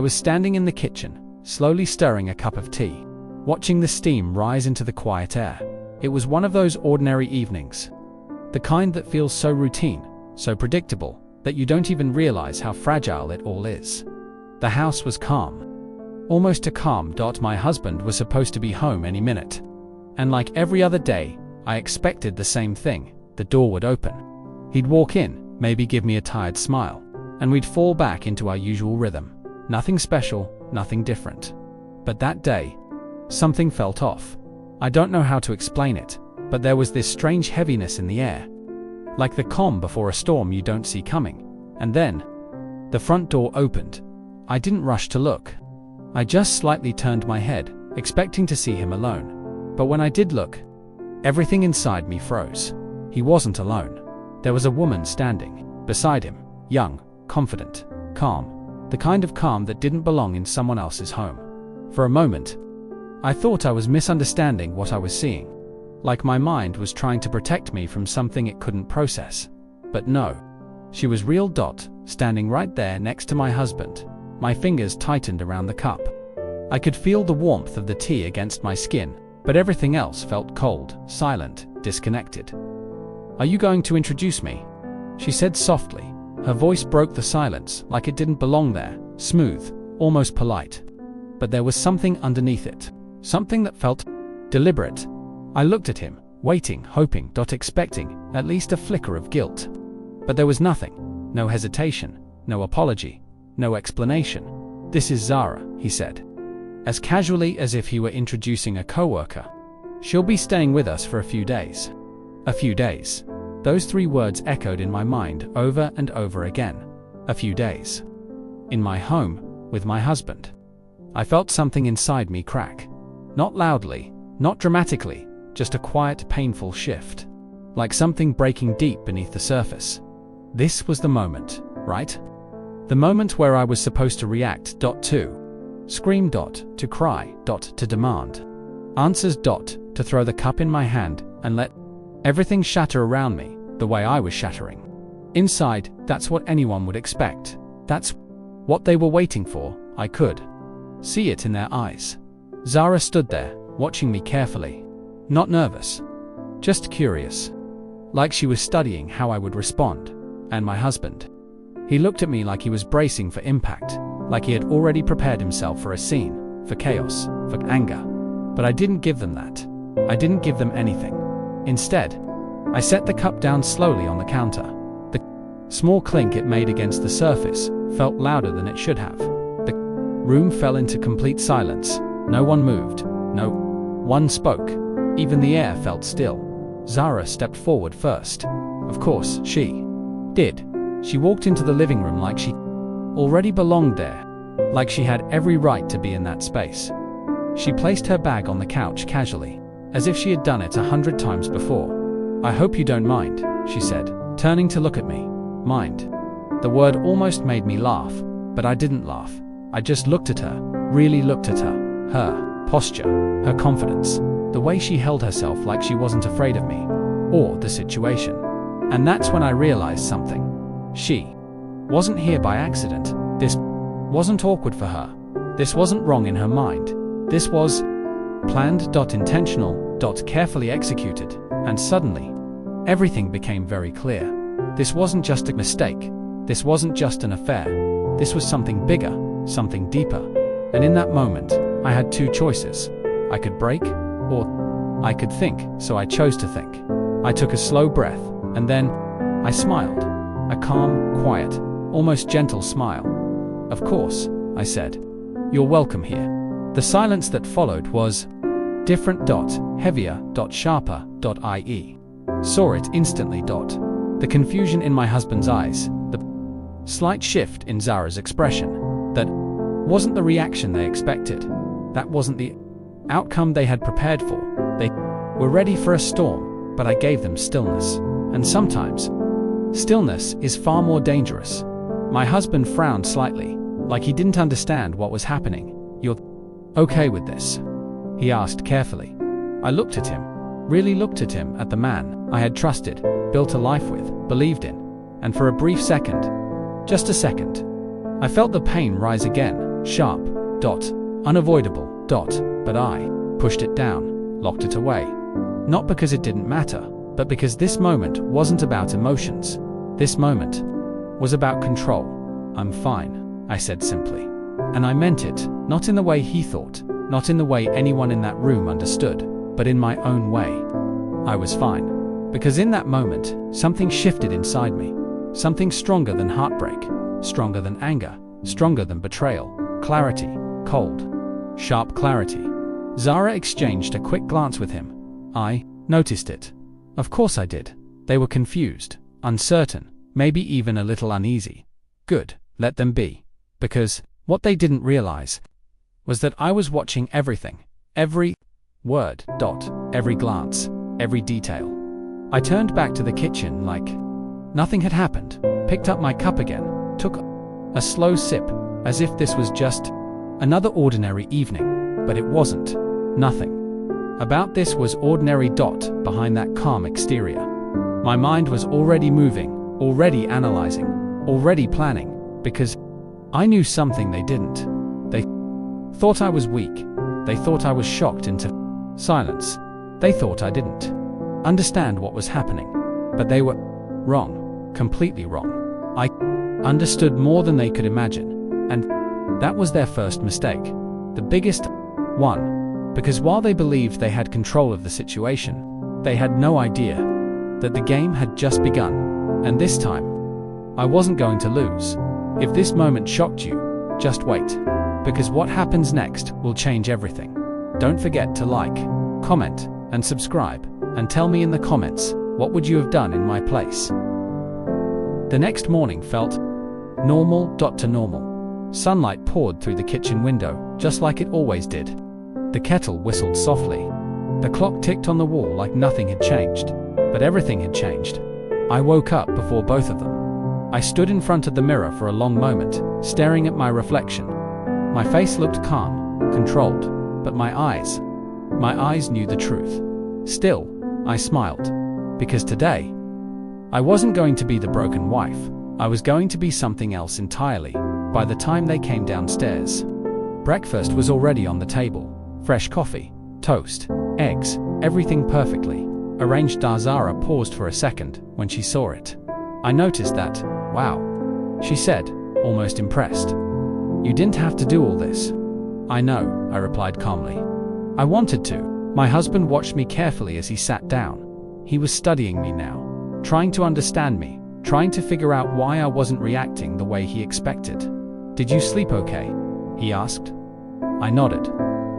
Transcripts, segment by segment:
I was standing in the kitchen, slowly stirring a cup of tea, watching the steam rise into the quiet air. It was one of those ordinary evenings. The kind that feels so routine, so predictable, that you don't even realize how fragile it all is. The house was calm. Almost a calm. My husband was supposed to be home any minute. And like every other day, I expected the same thing. The door would open. He'd walk in, maybe give me a tired smile, and we'd fall back into our usual rhythm. Nothing special, nothing different. But that day, something felt off. I don't know how to explain it, but there was this strange heaviness in the air. Like the calm before a storm you don't see coming. And then, the front door opened. I didn't rush to look. I just slightly turned my head, expecting to see him alone. But when I did look, everything inside me froze. He wasn't alone. There was a woman standing beside him, young, confident, calm. The kind of calm that didn't belong in someone else's home. For a moment, I thought I was misunderstanding what I was seeing. Like my mind was trying to protect me from something it couldn't process. But no. She was real. Standing right there next to my husband. My fingers tightened around the cup. I could feel the warmth of the tea against my skin, but everything else felt cold, silent, disconnected. "Are you going to introduce me?" she said softly. Her voice broke the silence like it didn't belong there, smooth, almost polite. But there was something underneath it, something that felt deliberate. I looked at him, waiting, hoping, expecting at least a flicker of guilt. But there was nothing, no hesitation, no apology, no explanation. "This is Zara," he said, as casually as if he were introducing a coworker. "She'll be staying with us for a few days." A few days. Those three words echoed in my mind over and over again. A few days. In my home, with my husband. I felt something inside me crack. Not loudly, not dramatically, just a quiet, painful shift. Like something breaking deep beneath the surface. This was the moment, right? The moment where I was supposed to react. To scream. To cry. To demand answers. To throw the cup in my hand and let everything shatter around me, the way I was shattering. Inside, that's what anyone would expect. That's what they were waiting for. I could see it in their eyes. Zara stood there, watching me carefully. Not nervous, just curious. Like she was studying how I would respond. And my husband. He looked at me like he was bracing for impact, like he had already prepared himself for a scene, for chaos, for anger. But I didn't give them that. I didn't give them anything. Instead, I set the cup down slowly on the counter. The small clink it made against the surface felt louder than it should have. The room fell into complete silence. No one moved. No one spoke. Even the air felt still. Zara stepped forward first. Of course, she did. She walked into the living room like she already belonged there. Like she had every right to be in that space. She placed her bag on the couch casually, as if she had done it 100 times before. "I hope you don't mind," she said, turning to look at me. Mind. The word almost made me laugh, but I didn't laugh. I just looked at her, really looked at her. Her posture, her confidence, the way she held herself like she wasn't afraid of me, or the situation. And that's when I realized something. She wasn't here by accident. This wasn't awkward for her. This wasn't wrong in her mind. This was planned. Intentional. Carefully executed. And suddenly, everything became very clear. This wasn't just a mistake. This wasn't just an affair. This was something bigger, something deeper. And in that moment, I had two choices. I could break, or I could think, so I chose to think. I took a slow breath, and then I smiled. A calm, quiet, almost gentle smile. "Of course," I said. "You're welcome here." The silence that followed was different. Heavier. Sharper. I.e. saw it instantly. The confusion in my husband's eyes, the slight shift in Zara's expression. That wasn't the reaction they expected. That wasn't the outcome they had prepared for. They were ready for a storm, but I gave them stillness. And sometimes, stillness is far more dangerous. My husband frowned slightly, like he didn't understand what was happening. "You're okay with this?" he asked carefully. I looked at him, really looked at him, at the man I had trusted, built a life with, believed in. And for a brief second, just a second, I felt the pain rise again, sharp, unavoidable, but I pushed it down, locked it away. Not because it didn't matter, but because this moment wasn't about emotions. This moment was about control. I'm fine, I said simply. And I meant it, not in the way he thought, not in the way anyone in that room understood, but in my own way. I was fine. Because in that moment, something shifted inside me. Something stronger than heartbreak, stronger than anger, stronger than betrayal. Clarity, cold, sharp clarity. Zara exchanged a quick glance with him. I noticed it. Of course I did. They were confused, uncertain, maybe even a little uneasy. Good, let them be. Because what they didn't realize was that I was watching everything, every word, every glance, every detail. I turned back to the kitchen like nothing had happened, picked up my cup again, took a slow sip, as if this was just another ordinary evening, but it wasn't. Nothing about this was ordinary. Behind that calm exterior, my mind was already moving, already analyzing, already planning, because I knew something they didn't. They thought I was weak. They thought I was shocked into silence. They thought I didn't understand what was happening. But they were wrong, completely wrong. I understood more than they could imagine. And that was their first mistake. The biggest one. Because while they believed they had control of the situation, they had no idea that the game had just begun. And this time, I wasn't going to lose. If this moment shocked you, just wait. Because what happens next will change everything. Don't forget to like, comment, and subscribe, and tell me in the comments, what would you have done in my place? The next morning felt normal to normal. Sunlight poured through the kitchen window, just like it always did. The kettle whistled softly. The clock ticked on the wall like nothing had changed. But everything had changed. I woke up before both of them. I stood in front of the mirror for a long moment, staring at my reflection. My face looked calm, controlled, but my eyes knew the truth. Still, I smiled. Because today, I wasn't going to be the broken wife. I was going to be something else entirely. By the time they came downstairs, breakfast was already on the table. Fresh coffee, toast, eggs, everything perfectly arranged. Zara paused for a second when she saw it. I noticed that. Wow, she said, almost impressed. You didn't have to do all this. I know, I replied calmly. I wanted to. My husband watched me carefully as he sat down. He was studying me now, trying to understand me, trying to figure out why I wasn't reacting the way he expected. Did you sleep okay? He asked. I nodded.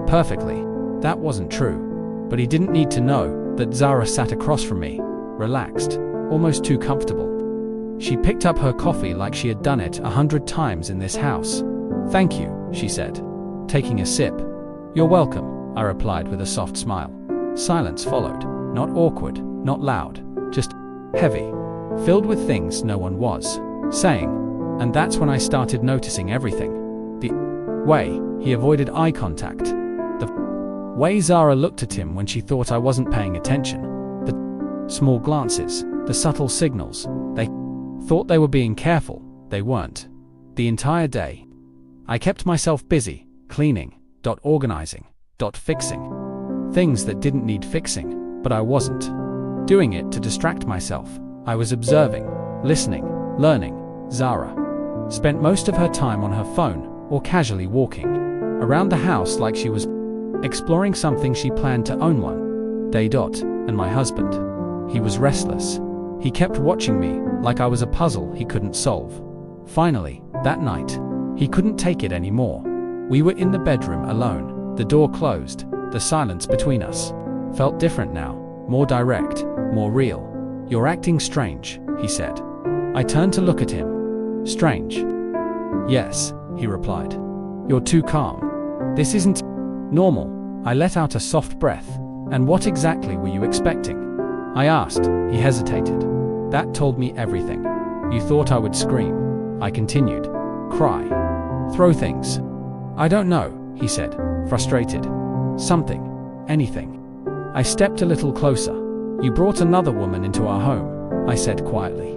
Perfectly. That wasn't true. But he didn't need to know that Zara sat across from me, relaxed, almost too comfortable. She picked up her coffee like she had done it 100 times in this house. Thank you, she said, taking a sip. You're welcome, I replied with a soft smile. Silence followed, not awkward, not loud, just heavy, filled with things no one was saying. And that's when I started noticing everything. The way he avoided eye contact, the way Zara looked at him when she thought I wasn't paying attention, the small glances, the subtle signals. They thought they were being careful, they weren't. The entire day, I kept myself busy, cleaning, organizing, fixing. Things that didn't need fixing, but I wasn't doing it to distract myself. I was observing, listening, learning. Zara spent most of her time on her phone or casually walking around the house like she was exploring something she planned to own one day. And my husband, he was restless. He kept watching me like I was a puzzle he couldn't solve. Finally, that night, he couldn't take it anymore. We were in the bedroom alone, the door closed. The silence between us felt different now, more direct, more real. You're acting strange, he said. I turned to look at him. Strange? Yes, he replied. You're too calm. This isn't normal. I let out a soft breath. And what exactly were you expecting? I asked. He hesitated. That told me everything. You thought I would scream. I continued. Cry. Throw things. I don't know, he said, frustrated. Something. Anything. I stepped a little closer. You brought another woman into our home, I said quietly.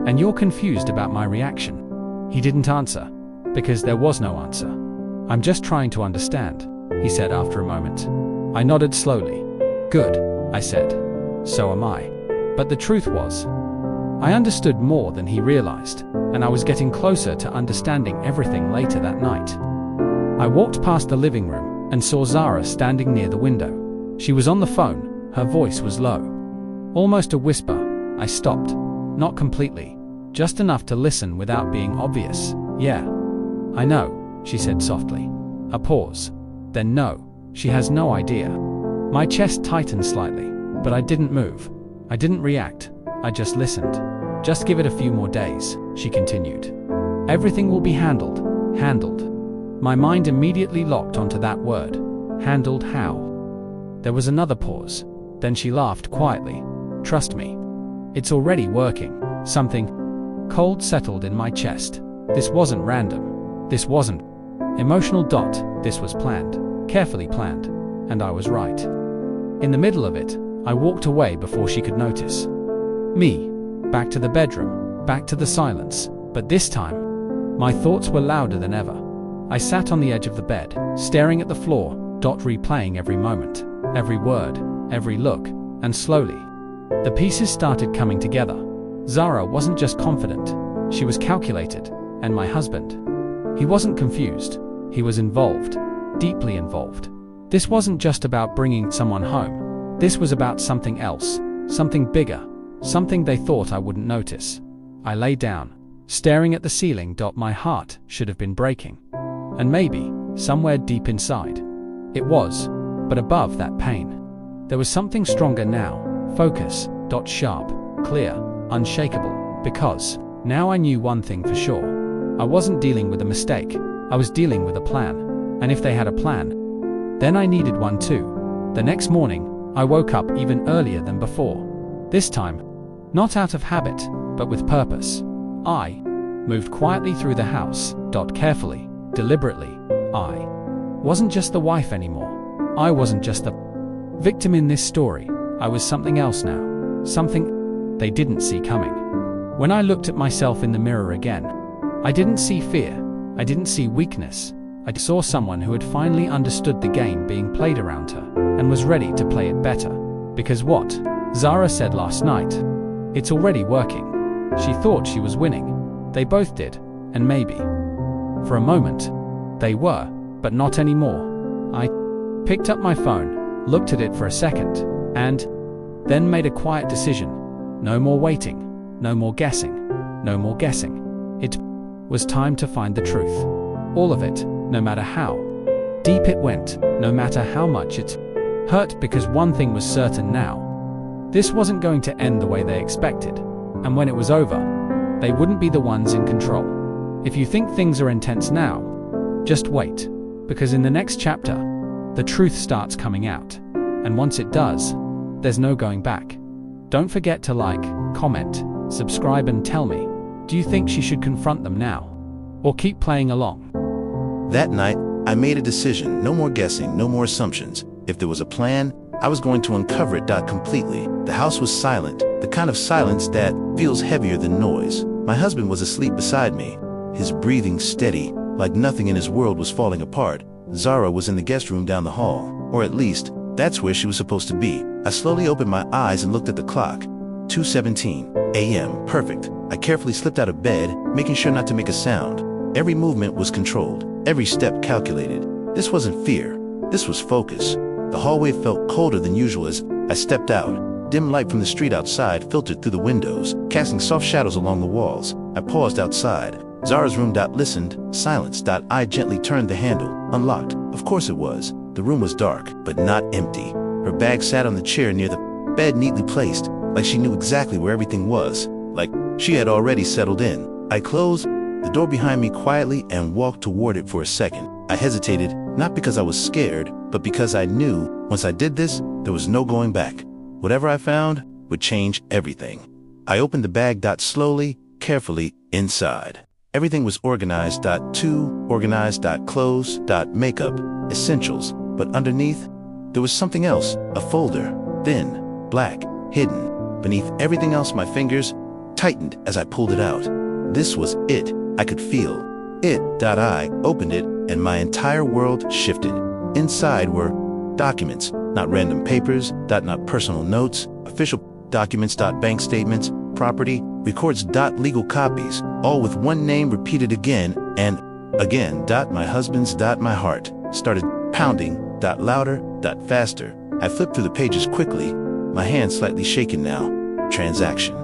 And you're confused about my reaction. He didn't answer. Because there was no answer. I'm just trying to understand, he said after a moment. I nodded slowly. Good, I said. So am I. But the truth was, I understood more than he realized, and I was getting closer to understanding everything later that night. I walked past the living room and saw Zara standing near the window. She was on the phone, her voice was low. Almost a whisper. I stopped. Not completely. Just enough to listen without being obvious. Yeah. I know, she said softly. A pause. Then no, she has no idea. My chest tightened slightly, but I didn't move. I didn't react. I just listened. Just give it a few more days, she continued. Everything will be handled. Handled. My mind immediately locked onto that word. Handled how? There was another pause. Then she laughed quietly. Trust me. It's already working. Something cold settled in my chest. This wasn't random. This wasn't emotional. This was planned. Carefully planned. And I was right. In the middle of it, I walked away before she could notice. Me. Back to the bedroom. Back to the silence. But this time, my thoughts were louder than ever. I sat on the edge of the bed, staring at the floor, replaying every moment, every word, every look, and slowly, the pieces started coming together. Zara wasn't just confident, she was calculated, and my husband. He wasn't confused, he was involved, deeply involved. This wasn't just about bringing someone home, this was about something else, something bigger, something they thought I wouldn't notice. I lay down, staring at the ceiling. My heart should have been breaking. And maybe, somewhere deep inside, it was, but above that pain, there was something stronger now, focus, sharp, clear, unshakable, because now I knew one thing for sure. I wasn't dealing with a mistake, I was dealing with a plan, and if they had a plan, then I needed one too. The next morning, I woke up even earlier than before. This time, not out of habit, but with purpose. I moved quietly through the house, carefully, deliberately. I wasn't just the wife anymore. I wasn't just the victim in this story. I was something else now. Something they didn't see coming. When I looked at myself in the mirror again, I didn't see fear. I didn't see weakness. I saw someone who had finally understood the game being played around her and was ready to play it better. Because what Zara said last night, it's already working. She thought she was winning. They both did, and maybe for a moment, they were, but not anymore. I picked up my phone, looked at it for a second, and then made a quiet decision. No more waiting, no more guessing, no more guessing. It was time to find the truth. All of it, no matter how deep it went, no matter how much it hurt, because one thing was certain now. This wasn't going to end the way they expected, and when it was over, they wouldn't be the ones in control. If you think things are intense now, just wait, because in the next chapter, the truth starts coming out. And once it does, there's no going back. Don't forget to like, comment, subscribe, and tell me, do you think she should confront them now? Or keep playing along? That night, I made a decision. No more guessing, no more assumptions. If there was a plan, I was going to uncover it completely. The house was silent, the kind of silence that feels heavier than noise. My husband was asleep beside me, his breathing steady, like nothing in his world was falling apart. Zara was in the guest room down the hall, or at least, that's where she was supposed to be. I slowly opened my eyes and looked at the clock. 2:17 a.m. Perfect. I carefully slipped out of bed, making sure not to make a sound. Every movement was controlled, every step calculated. This wasn't fear, this was focus. The hallway felt colder than usual as I stepped out. Dim light from the street outside filtered through the windows, casting soft shadows along the walls. I paused outside. Zara's room. Listened. Silence. I gently turned the handle. Unlocked. Of course it was. The room was dark, but not empty. Her bag sat on the chair near the bed, neatly placed, like she knew exactly where everything was, like she had already settled in. I closed the door behind me quietly and walked toward it for a second. I hesitated, not because I was scared, but because I knew once I did this, there was no going back. Whatever I found would change everything. I opened the bag. Slowly, carefully, inside. Everything was organized. Organized. Clothes. Makeup. Essentials. But underneath, there was something else. A folder. Thin. Black. Hidden. Beneath everything else, my fingers tightened as I pulled it out. This was it. I could feel it. I opened it, and my entire world shifted. Inside were documents, not random papers, not personal notes, official documents, bank statements, property, records, legal copies, all with one name repeated again and again. My husband's. My heart started pounding, louder, faster. I flipped through the pages quickly, my hand slightly shaken now. Transaction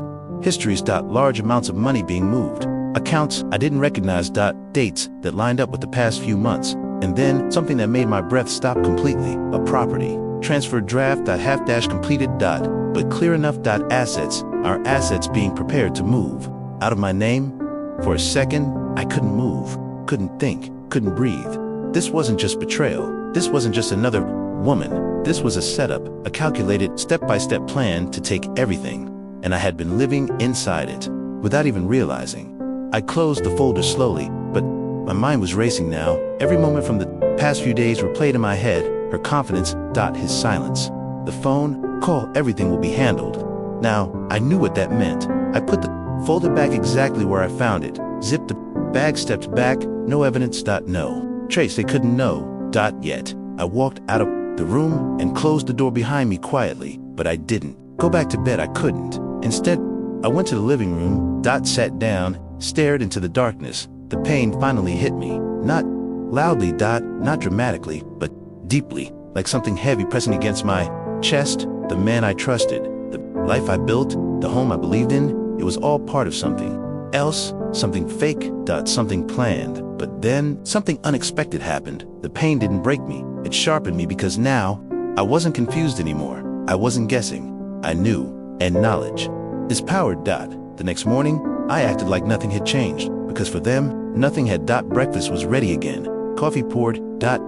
histories, large amounts of money being moved. Accounts I didn't recognize, dates that lined up with the past few months. And then something that made my breath stop completely. A property transfer draft, half completed, but clear enough, assets, our assets being prepared to move. Out of my name? For a second, I couldn't move, couldn't think, couldn't breathe. This wasn't just betrayal. This wasn't just another woman. This was a setup, a calculated step-by-step plan to take everything. And I had been living inside it, without even realizing. I closed the folder slowly, but my mind was racing now. Every moment from the past few days replayed in my head, her confidence, his silence. The phone call, everything will be handled. Now, I knew what that meant. I put the folder back exactly where I found it, zipped the bag, stepped back, no evidence, no trace, they couldn't know, yet. I walked out of the room and closed the door behind me quietly, but I didn't go back to bed. I couldn't. Instead, I went to the living room, sat down, stared into the darkness. The pain finally hit me, not loudly, not dramatically, but deeply, like something heavy pressing against my chest. The man I trusted, the life I built, the home I believed in, it was all part of something else, something fake, something planned. But then something unexpected happened. The pain didn't break me, it sharpened me, because now I wasn't confused anymore. I wasn't guessing. I knew, and knowledge is power. The next morning, I acted like nothing had changed, because for them, nothing had. Breakfast was ready again. Coffee poured,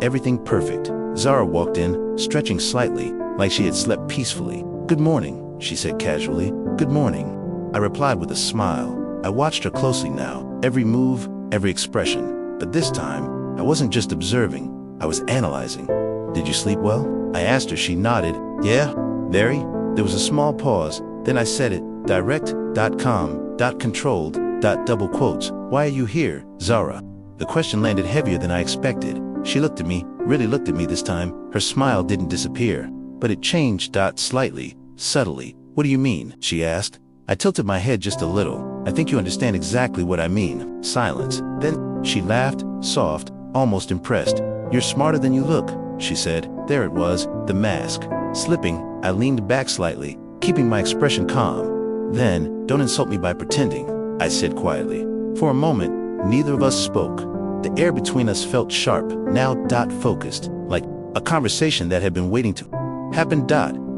everything perfect. Zara walked in, stretching slightly, like she had slept peacefully. "Good morning," she said casually. "Good morning." I replied with a smile. I watched her closely now, every move, every expression. But this time, I wasn't just observing, I was analyzing. "Did you sleep well?" I asked her. She nodded. "Yeah, very." There was a small pause, then I said it, direct, calm, controlled, double quotes. "Why are you here, Zara?" The question landed heavier than I expected. She looked at me, really looked at me this time. Her smile didn't disappear, but it changed, slightly, subtly. "What do you mean?" she asked. I tilted my head just a little. "I think you understand exactly what I mean." Silence. Then she laughed, soft, almost impressed. "You're smarter than you look," she said. There it was, the mask. Slipping, I leaned back slightly, keeping my expression calm. "Then, don't insult me by pretending," I said quietly. For a moment, neither of us spoke. The air between us felt sharp, now focused, like a conversation that had been waiting to happen.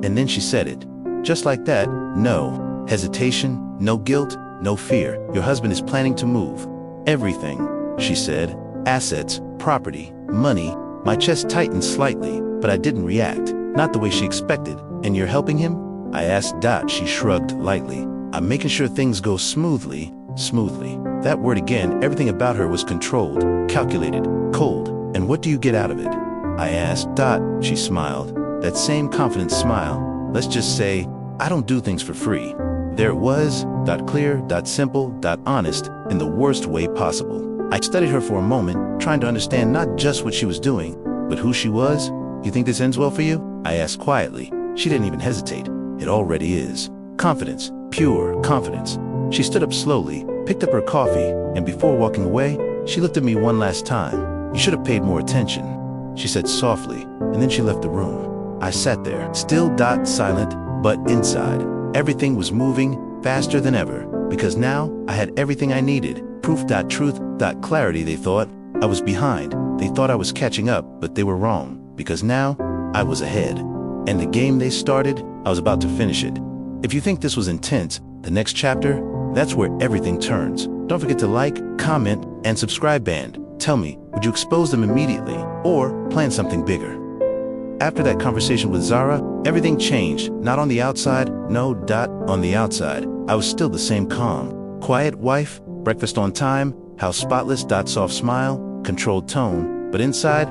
And then she said it. Just like that, no hesitation, no guilt, no fear. "Your husband is planning to move everything," she said. "Assets, property, money." My chest tightened slightly, but I didn't react, not the way she expected. "And you're helping him?" I asked. She shrugged lightly. "I'm making sure things go smoothly." Smoothly. That word again, everything about her was controlled, calculated, cold. "And what do you get out of it?" I asked. She smiled. That same confident smile. "Let's just say, I don't do things for free." There it was, clear, simple, honest, in the worst way possible. I studied her for a moment, trying to understand not just what she was doing, but who she was. "You think this ends well for you?" I asked quietly. She didn't even hesitate. "It already is." Confidence, pure confidence. She stood up slowly, picked up her coffee, and before walking away, she looked at me one last time. "You should have paid more attention," she said softly, and then she left the room. I sat there, still, silent, but inside, everything was moving faster than ever, because now I had everything I needed. Proof, truth, clarity. They thought I was behind. They thought I was catching up, but they were wrong, because now I was ahead. And the game they started, I was about to finish it. If you think this was intense, the next chapter, that's where everything turns. Don't forget to like, comment, and subscribe. And tell me, would you expose them immediately or plan something bigger? After that conversation with Zara, everything changed. Not on the outside, no, on the outside. I was still the same calm, quiet wife, breakfast on time, house spotless, soft smile, controlled tone. But inside,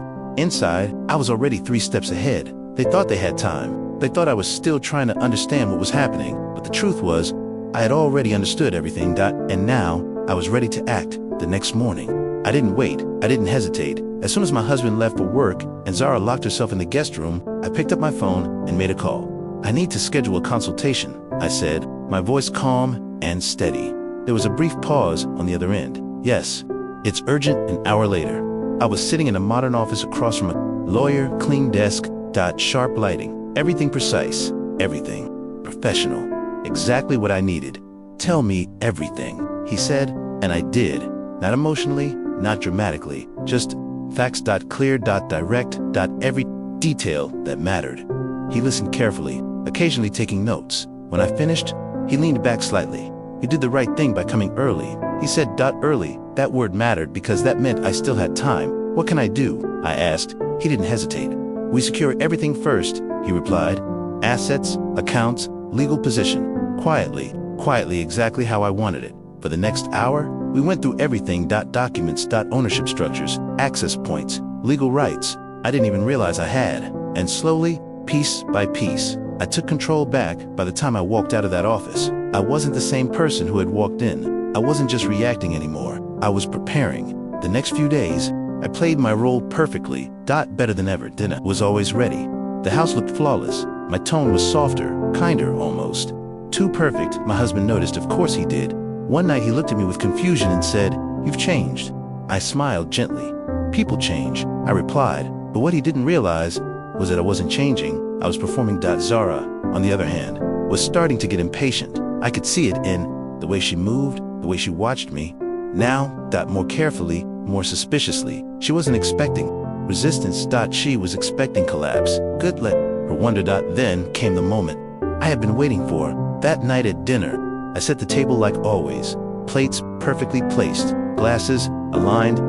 I was already 3 steps ahead. They thought they had time. They thought I was still trying to understand what was happening. But the truth was, I had already understood everything, and now I was ready to act the next morning. I didn't wait. I didn't hesitate. As soon as my husband left for work and Zara locked herself in the guest room, I picked up my phone and made a call. "I need to schedule a consultation," I said, my voice calm and steady. There was a brief pause on the other end. "Yes, it's urgent." An hour later, I was sitting in a modern office across from a lawyer, clean desk, sharp lighting. Everything precise, everything professional, exactly what I needed. "Tell me everything," he said, and I did. Not emotionally, not dramatically, just facts. Clear. Direct. Every detail that mattered. He listened carefully, occasionally taking notes. When I finished, he leaned back slightly. "You did the right thing by coming early," he said. Early, that word mattered because that meant I still had time. "What can I do?" I asked. He didn't hesitate. "We secure everything first," he replied. "Assets, accounts, legal position." Quietly, exactly how I wanted it. For the next hour, we went through everything. Documents, ownership structures, access points, legal rights I didn't even realize I had. And slowly, piece by piece, I took control back. By the time I walked out of that office, I wasn't the same person who had walked in. I wasn't just reacting anymore. I was preparing. The next few days, I played my role perfectly. Better than ever. Dinner was always ready. The house looked flawless. My tone was softer, kinder almost. Too perfect, my husband noticed. Of course he did. One night he looked at me with confusion and said, "You've changed." I smiled gently. "People change," I replied. But what he didn't realize was that I wasn't changing. I was performing. Zara, on the other hand, was starting to get impatient. I could see it in the way she moved, the way she watched me. Now, more carefully, more suspiciously. She wasn't expecting resistance. She was expecting collapse. Good let her wonder. Then came the moment I had been waiting for. That night at dinner, I set the table like always. Plates perfectly placed, glasses aligned.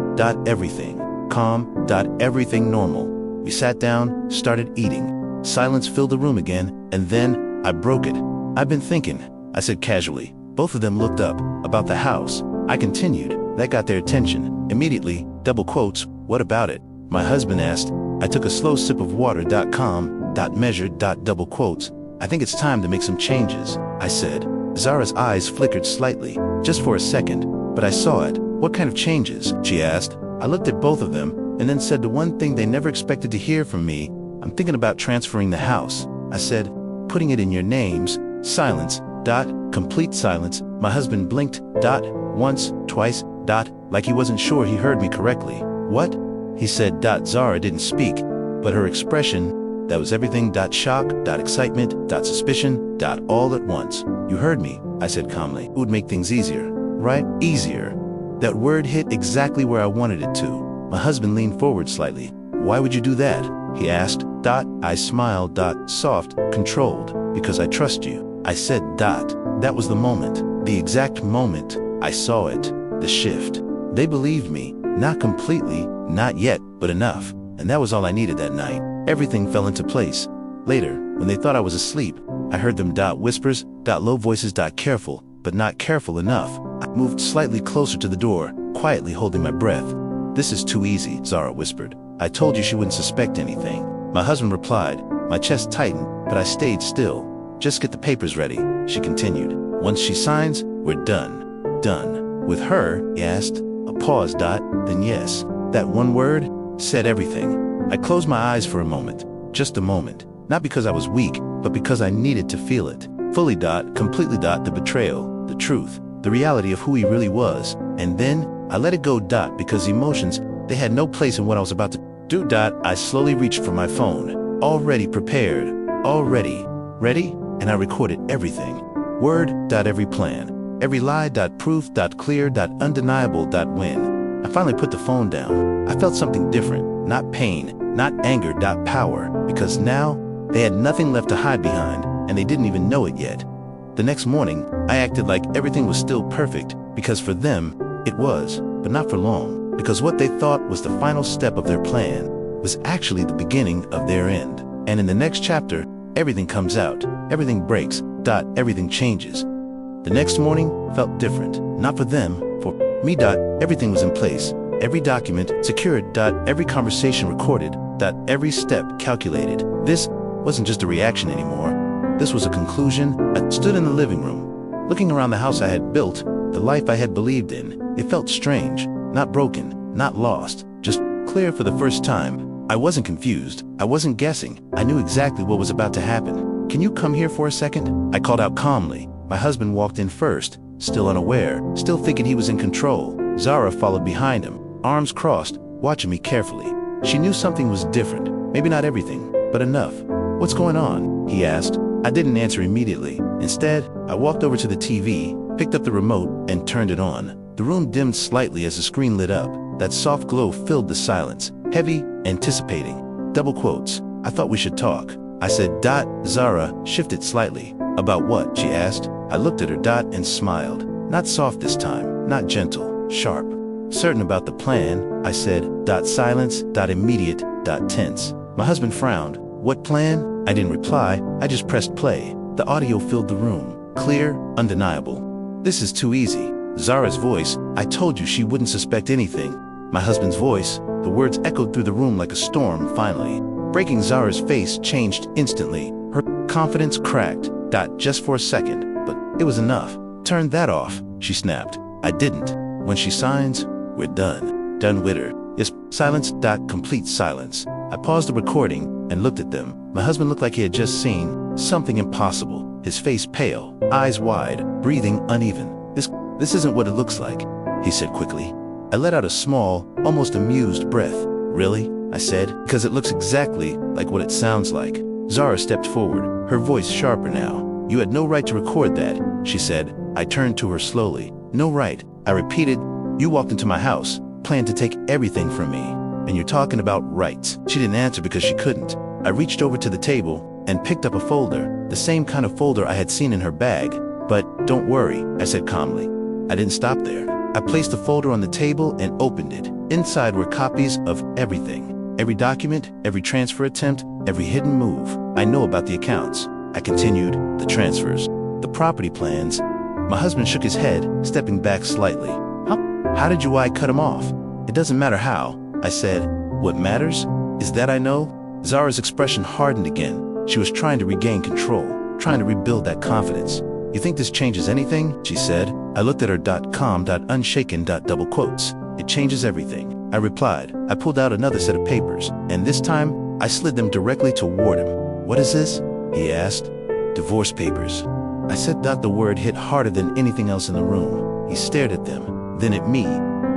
Everything calm. Everything normal. We sat down, started eating. Silence filled the room again, and then I broke it. "I've been thinking," I said casually. Both of them looked up. "About the house," I continued. That got their attention. Immediately, double quotes, "What about it?" my husband asked. I took a slow sip of water. Calm. Measured. Double quotes. "I think it's time to make some changes," I said. Zara's eyes flickered slightly, just for a second, but I saw it. "What kind of changes?" she asked. I looked at both of them, and then said the one thing they never expected to hear from me. "I'm thinking about transferring the house," I said. "Putting it in your names." Silence. Complete silence. My husband blinked. Once, twice. Like he wasn't sure he heard me correctly. "What?" he said. Zara didn't speak, but her expression, that was everything. Shock. Excitement. Suspicion. All at once. "You heard me," I said calmly. "It would make things easier." "Right? Easier." That word hit exactly where I wanted it to. My husband leaned forward slightly. "Why would you do that?" he asked. I smiled. Soft, controlled. "Because I trust you," I said. That was the moment. The exact moment. I saw it. The shift. They believed me. Not completely, not yet, but enough. And that was all I needed that night. Everything fell into place. Later, when they thought I was asleep, I heard them. Whispers. Low voices. Careful, but not careful enough. I moved slightly closer to the door, quietly holding my breath. "This is too easy," Zara whispered. "I told you she wouldn't suspect anything." My husband replied. My chest tightened, but I stayed still. "Just get the papers ready," she continued. "Once she signs, we're done." "Done with her?" he asked. A pause. Then yes. That one word said everything. I closed my eyes for a moment. Just a moment. Not because I was weak, but because I needed to feel it. Fully. Completely. The betrayal, the truth, the reality of who he really was. And then I let it go. Because emotions, they had no place in what I was about to do. I slowly reached for my phone. Already prepared. Already ready. And I recorded everything. Word. Every plan. Every lie. Proof. Clear. Undeniable. Win. I finally put the phone down. I felt something different. Not pain. Not anger. Power. Because now they had nothing left to hide behind, and they didn't even know it yet. The next morning, I acted like everything was still perfect, because for them, it was, but not for long. Because what they thought was the final step of their plan was actually the beginning of their end. And in the next chapter, everything comes out, everything breaks, everything changes. The next morning felt different, not for them, for me. Everything was in place, every document secured, every conversation recorded, every step calculated. This wasn't just a reaction anymore. This was a conclusion. I stood in the living room, looking around the house I had built, the life I had believed in. It felt strange, not broken, not lost, just clear for the first time. I wasn't confused. I wasn't guessing. I knew exactly what was about to happen. "Can you come here for a second?" I called out calmly. My husband walked in first, still unaware, still thinking he was in control. Zara followed behind him, arms crossed, watching me carefully. She knew something was different. Maybe not everything, but enough. "What's going on?" he asked. I didn't answer immediately. Instead, I walked over to the TV, picked up the remote, and turned it on. The room dimmed slightly as the screen lit up. That soft glow filled the silence, heavy, anticipating. Double quotes. "I thought we should talk." I said. Zara shifted slightly. "About what?" she asked. I looked at her and smiled. Not soft this time, not gentle, sharp. "Certain about the plan," I said. Silence. Immediate. Tense. My husband frowned. "What plan?" I didn't reply. I just pressed play. The audio filled the room, clear, undeniable. "This is too easy." Zara's voice. "I told you she wouldn't suspect anything." My husband's voice. The words echoed through the room like a storm, finally. Breaking. Zara's face changed instantly. Her confidence cracked. Just for a second, but it was enough. "Turn that off," she snapped. I didn't. "When she signs, we're done. Done with her." Yes. Silence. Complete silence. I paused the recording and looked at them. My husband looked like he had just seen something impossible. His face pale, eyes wide, breathing uneven. This isn't what it looks like," he said quickly. I let out a small, almost amused breath. "Really?" I said. "Because it looks exactly like what it sounds like." Zara stepped forward, her voice sharper now. "You had no right to record that," she said. I turned to her slowly. "No right," I repeated. "You walked into my house, planned to take everything from me, and you're talking about rights." She didn't answer because she couldn't. I reached over to the table and picked up a folder, the same kind of folder I had seen in her bag. "But don't worry," I said calmly. I didn't stop there. I placed the folder on the table and opened it. Inside were copies of everything. Every document, every transfer attempt, every hidden move. I know about the accounts. I continued. The transfers, the property plans. My husband shook his head, stepping back slightly. How did I cut him off?" "It doesn't matter how," I said. "What matters is that I know." Zara's expression hardened again. She was trying to regain control, trying to rebuild that confidence. "You think this changes anything?" she said. I looked at her. Calm. Unshaken. Double quotes. "It changes everything," I replied. I pulled out another set of papers, and this time I slid them directly toward him. "What is this?" he asked. "Divorce papers." I said. The word hit harder than anything else in the room. He stared at them, then at me,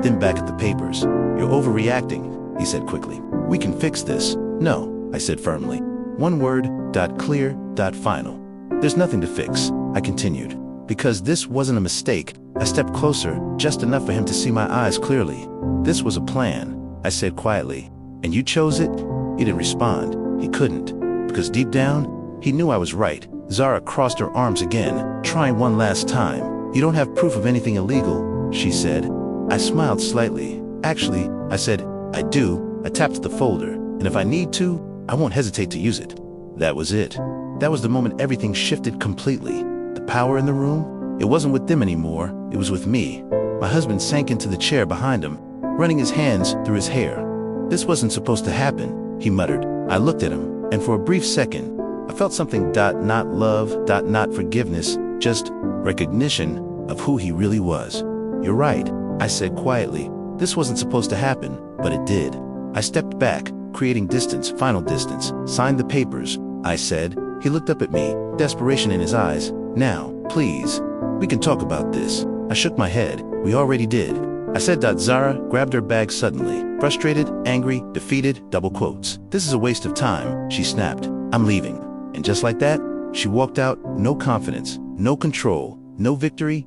then back at the papers. "You're overreacting," he said quickly. "We can fix this." "No," I said firmly. One word. Clear. Final. "There's nothing to fix," I continued. Because this wasn't a mistake, I stepped closer, just enough for him to see my eyes clearly. "This was a plan," I said quietly. "And you chose it?" He didn't respond. He couldn't. Because deep down, he knew I was right. Zara crossed her arms again, trying one last time. "You don't have proof of anything illegal," she said. I smiled slightly. "Actually," I said, "I do." I tapped the folder, and if I need to, I won't hesitate to use it. That was it. That was the moment everything shifted completely. The power in the room? It wasn't with them anymore, it was with me. My husband sank into the chair behind him, running his hands through his hair. "This wasn't supposed to happen," he muttered. I looked at him, and for a brief second, I felt something. Not love, not forgiveness, just recognition of who he really was. "You're right," I said quietly. "This wasn't supposed to happen, but it did." I stepped back, creating distance, final distance. "Sign the papers," I said. He looked up at me, desperation in his eyes. "Now, please. We can talk about this." I shook my head. "We already did." I said. Zara grabbed her bag suddenly, frustrated, angry, defeated, double quotes. "This is a waste of time," she snapped. "I'm leaving." And just like that, she walked out, no confidence, no control, no victory.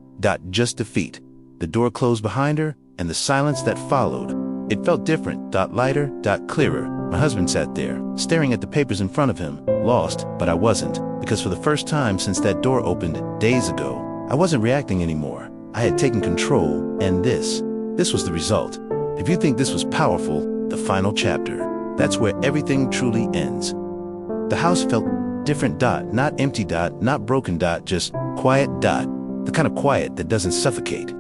Just defeat. The door closed behind her, and the silence that followed. It felt different. Lighter. Clearer. My husband sat there, staring at the papers in front of him, lost, but I wasn't, because for the first time since that door opened days ago, I wasn't reacting anymore. I had taken control, and this was the result. If you think this was powerful, the final chapter, that's where everything truly ends. The house felt different. Not empty. Not broken. Just quiet. The kind of quiet that doesn't suffocate.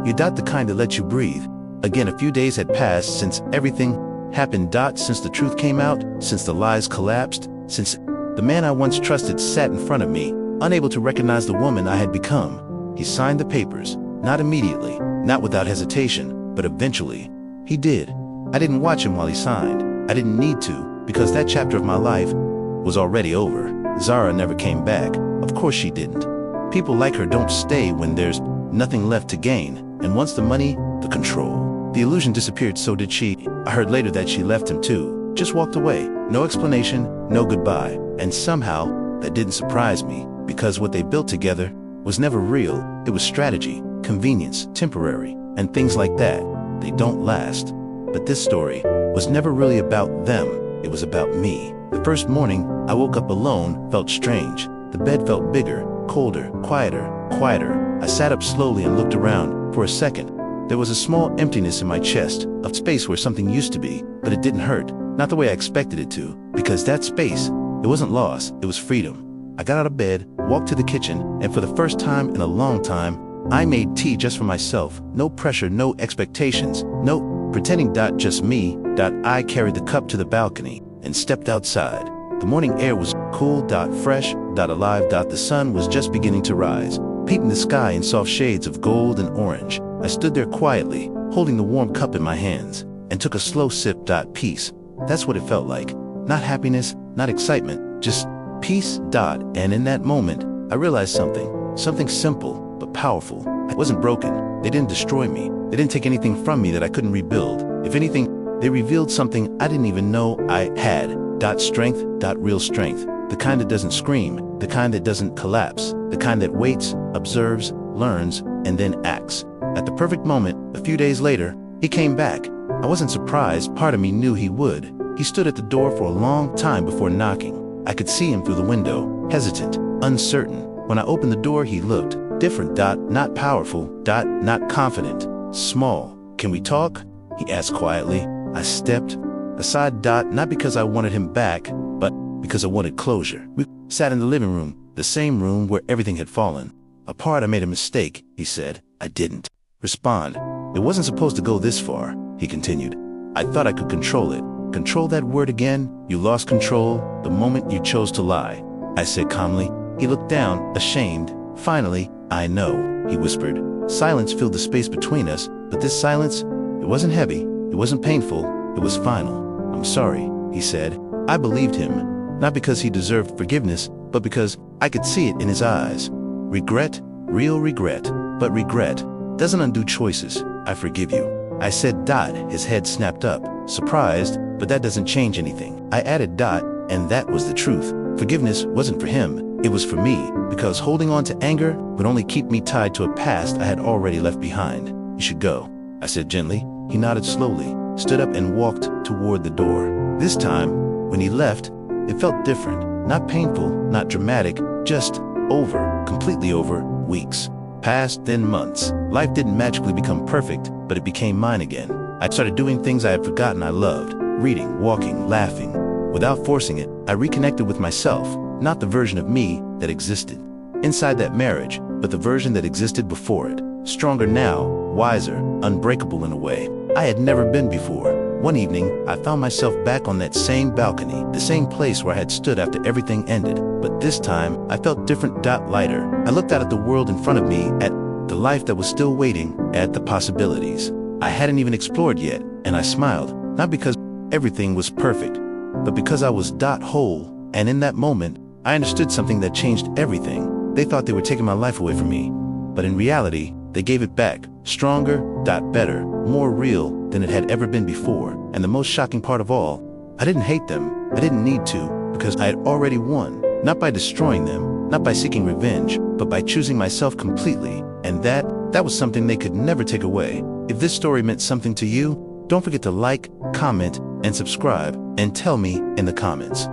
The kind that lets you breathe. Again, a few days had passed since everything happened. Since the truth came out, since the lies collapsed, since the man I once trusted sat in front of me, unable to recognize the woman I had become. He signed the papers, not immediately, not without hesitation, but eventually. He did. I didn't watch him while he signed. I didn't need to, because that chapter of my life was already over. Zara never came back. Of course she didn't. People like her don't stay when there's nothing left to gain, and once the money, the control. The illusion disappeared, so did she. I heard later that she left him too. Just walked away. No explanation, no goodbye. And somehow, that didn't surprise me, because what they built together was never real. It was strategy, convenience, temporary, and things like that. They don't last. But this story was never really about them. It was about me. The first morning, I woke up alone, felt strange. The bed felt bigger, colder, quieter. I sat up slowly and looked around. For a second, there was a small emptiness in my chest, a space where something used to be, but it didn't hurt. Not the way I expected it to, because that space, it wasn't loss, it was freedom. I got out of bed, walked to the kitchen, and for the first time in a long time, I made tea just for myself. No pressure, no expectations, no pretending. Just me. I carried the cup to the balcony and stepped outside. The morning air was cool. Fresh. Alive. The sun was just beginning to rise, painting the sky in soft shades of gold and orange. I stood there quietly, holding the warm cup in my hands, and took a slow sip. Peace. That's what it felt like. Not happiness, not excitement, just peace. And in that moment, I realized something simple but powerful. I wasn't broken. They didn't destroy me. They didn't take anything from me that I couldn't rebuild. If anything, they revealed something I didn't even know I had. Strength. Real strength. The kind that doesn't scream, the kind that doesn't collapse, the kind that waits, observes, learns, and then acts. At the perfect moment, a few days later, he came back. I wasn't surprised. Part of me knew he would. He stood at the door for a long time before knocking. I could see him through the window, hesitant, uncertain. When I opened the door, he looked different. Not powerful. Not confident. Small. Can we talk? He asked quietly. I stepped aside. Not because I wanted him back, but because I wanted closure. We sat in the living room, the same room where everything had fallen apart. I made a mistake, he said. I didn't respond. It wasn't supposed to go this far, he continued. I thought I could control it. Control, that word again. You lost control the moment you chose to lie, I said calmly. He looked down, ashamed. Finally, I know, he whispered. Silence filled the space between us, but this silence, it wasn't heavy, it wasn't painful, it was final. I'm sorry, he said. I believed him. Not because he deserved forgiveness, but because I could see it in his eyes. Regret, real regret. But regret doesn't undo choices. I forgive you, I said. His head snapped up, surprised, but that doesn't change anything. I added. And that was the truth. Forgiveness wasn't for him, it was for me, because holding on to anger would only keep me tied to a past I had already left behind. You should go, I said gently. He nodded slowly, stood up and walked toward the door. This time, when he left, it felt different. Not painful, not dramatic, just over, completely over. Weeks passed, then months. Life didn't magically become perfect, but it became mine again. I started doing things I had forgotten I loved. Reading, walking, laughing. Without forcing it, I reconnected with myself, not the version of me that existed inside that marriage, but the version that existed before it. Stronger now, wiser, unbreakable in a way I had never been before. One evening, I found myself back on that same balcony, the same place where I had stood after everything ended. But this time, I felt different. Lighter. I looked out at the world in front of me, at the life that was still waiting, at the possibilities I hadn't even explored yet, and I smiled, not because everything was perfect, but because I was whole. And in that moment, I understood something that changed everything. They thought they were taking my life away from me, but in reality, they gave it back, stronger, better, more real than it had ever been before. And the most shocking part of all, I didn't hate them. I didn't need to, because I had already won. Not by destroying them, not by seeking revenge, but by choosing myself completely. And that was something they could never take away. If this story meant something to you, don't forget to like, comment, and subscribe, and tell me in the comments.